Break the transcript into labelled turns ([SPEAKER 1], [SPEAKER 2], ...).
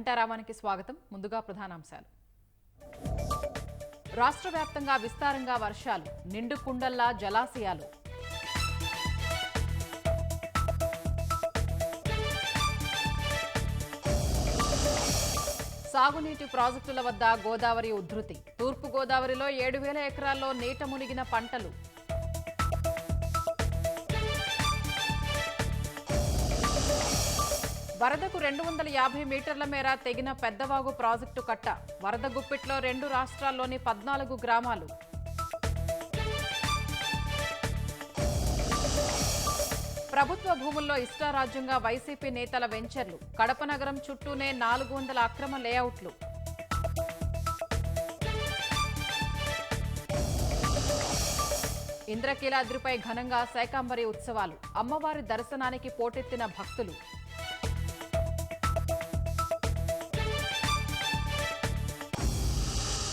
[SPEAKER 1] గంటారామానికి స్వాగతం. ముందుగా ప్రధానాంశాలు. రాష్ట్ర వ్యాప్తంగా విస్తారంగా వర్షాలు, నిండు కుండల్లా జలాశయాలు. సాగునీటి ప్రాజెక్టుల వద్ద గోదావరి ఉధృతి. తూర్పు గోదావరిలో 7,000 ఎకరాల్లో నీట మునిగిన పంటలు. వరదకు 250 మీటర్ల మేర తెగిన పెద్దవాగు ప్రాజెక్టు కట్ట. వరద గుప్పిట్లో 2 రాష్ట్రాల్లోని 14 గ్రామాలు. ప్రభుత్వ భూముల్లో ఇష్టారాజ్యంగా వైసీపీ నేతల వెంచర్లు. కడప నగరం చుట్టూనే 400 అక్రమ లేఅవుట్లు. ఇంద్రకీలాద్రిపై ఘనంగా శాకంబరి ఉత్సవాలు. అమ్మవారి దర్శనానికి పోటెత్తిన భక్తులు.